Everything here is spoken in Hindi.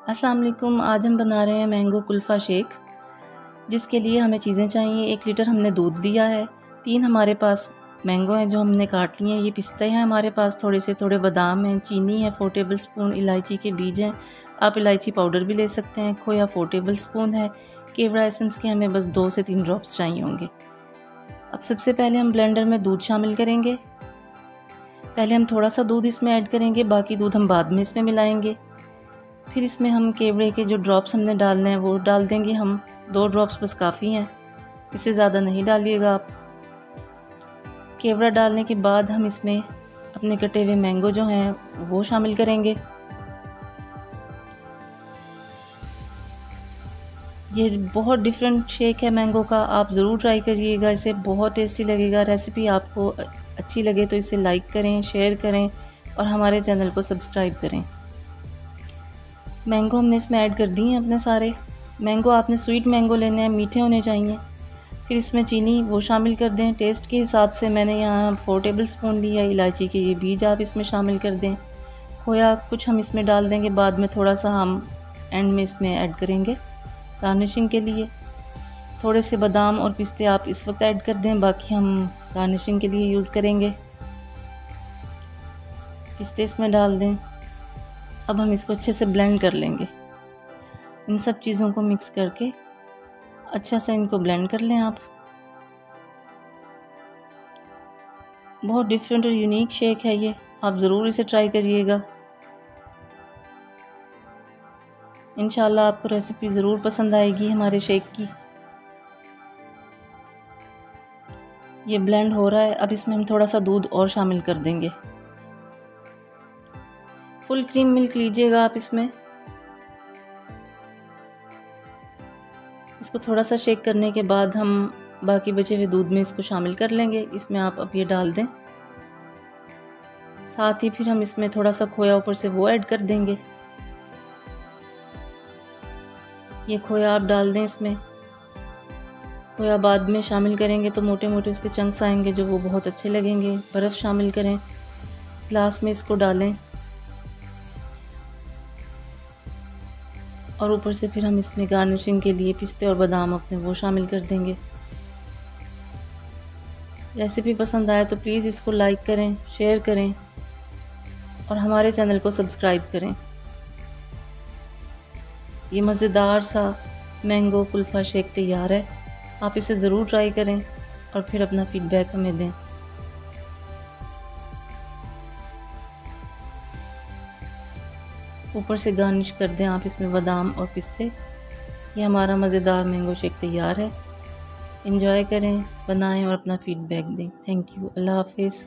अस्सलाम वालेकुम। आज हम बना रहे हैं मैंगो कुल्फ़ा शेक, जिसके लिए हमें चीज़ें चाहिए। 1 लीटर हमने दूध लिया है, 3 हमारे पास मैंगो हैं जो हमने काट लिए हैं। ये पिस्ते हैं हमारे पास, थोड़े बादाम हैं, चीनी है, 4 टेबल स्पून इलायची के बीज हैं। आप इलायची पाउडर भी ले सकते हैं। खोया 4 टेबल स्पून है। केवड़ा एसेंस के हमें बस 2 से 3 ड्रॉप्स चाहिए होंगे। अब सबसे पहले हम ब्लेंडर में दूध शामिल करेंगे। पहले हम थोड़ा सा दूध इसमें ऐड करेंगे, बाकी दूध हम बाद में इसमें मिलाएंगे। फिर इसमें हम केवड़े के जो ड्रॉप्स हमने डालने हैं वो डाल देंगे हम। 2 ड्रॉप्स बस काफ़ी हैं, इससे ज़्यादा नहीं डालिएगा आप। केवड़ा डालने के बाद हम इसमें अपने कटे हुए मैंगो जो हैं वो शामिल करेंगे। ये बहुत डिफरेंट शेक है मैंगो का, आप ज़रूर ट्राई करिएगा, इसे बहुत टेस्टी लगेगा। रेसिपी आपको अच्छी लगे तो इसे लाइक करें, शेयर करें और हमारे चैनल को सब्सक्राइब करें। मैंगो हमने इसमें ऐड कर दिए हैं अपने सारे। मैंगो आपने स्वीट मैंगो लेने हैं, मीठे होने चाहिए। फिर इसमें चीनी वो शामिल कर दें टेस्ट के हिसाब से। मैंने यहाँ 4 टेबल स्पून लिया। इलायची के ये बीज आप इसमें शामिल कर दें। खोया कुछ हम इसमें डाल देंगे, बाद में थोड़ा सा हम एंड में इसमें ऐड करेंगे गार्निशिंग के लिए। थोड़े से बादाम और पिस्ते आप इस वक्त ऐड कर दें, बाकी हम गार्निशिंग के लिए यूज़ करेंगे। पिस्ते इसमें डाल दें। अब हम इसको अच्छे से ब्लेंड कर लेंगे। इन सब चीज़ों को मिक्स करके अच्छा सा इनको ब्लेंड कर लें आप। बहुत डिफरेंट और यूनिक शेक है ये, आप ज़रूर इसे ट्राई करिएगा। इंशाल्लाह आपको रेसिपी ज़रूर पसंद आएगी हमारे शेक की। ये ब्लेंड हो रहा है, अब इसमें हम थोड़ा सा दूध और शामिल कर देंगे। फुल क्रीम मिल्क लीजिएगा आप इसमें। इसको थोड़ा सा शेक करने के बाद हम बाकी बचे हुए दूध में इसको शामिल कर लेंगे। इसमें आप अब ये डाल दें। साथ ही फिर हम इसमें थोड़ा सा खोया ऊपर से वो ऐड कर देंगे। ये खोया आप डाल दें इसमें। खोया बाद में शामिल करेंगे तो मोटे मोटे उसके चंक्स आएंगे जो वो बहुत अच्छे लगेंगे। बर्फ़ शामिल करें, ग्लास में इसको डालें और ऊपर से फिर हम इसमें गार्निशिंग के लिए पिस्ते और बादाम अपने वो शामिल कर देंगे। रेसिपी पसंद आए तो प्लीज़ इसको लाइक करें, शेयर करें और हमारे चैनल को सब्सक्राइब करें। ये मज़ेदार सा मैंगो कुल्फ़ा शेक तैयार है। आप इसे ज़रूर ट्राई करें और फिर अपना फ़ीडबैक हमें दें। ऊपर से गार्निश कर दें आप इसमें बादाम और पिस्ते। ये हमारा मज़ेदार मैंगो शेक तैयार है। एंजॉय करें, बनाएं और अपना फ़ीडबैक दें। Thank you. अल्लाह हाफ़िज़।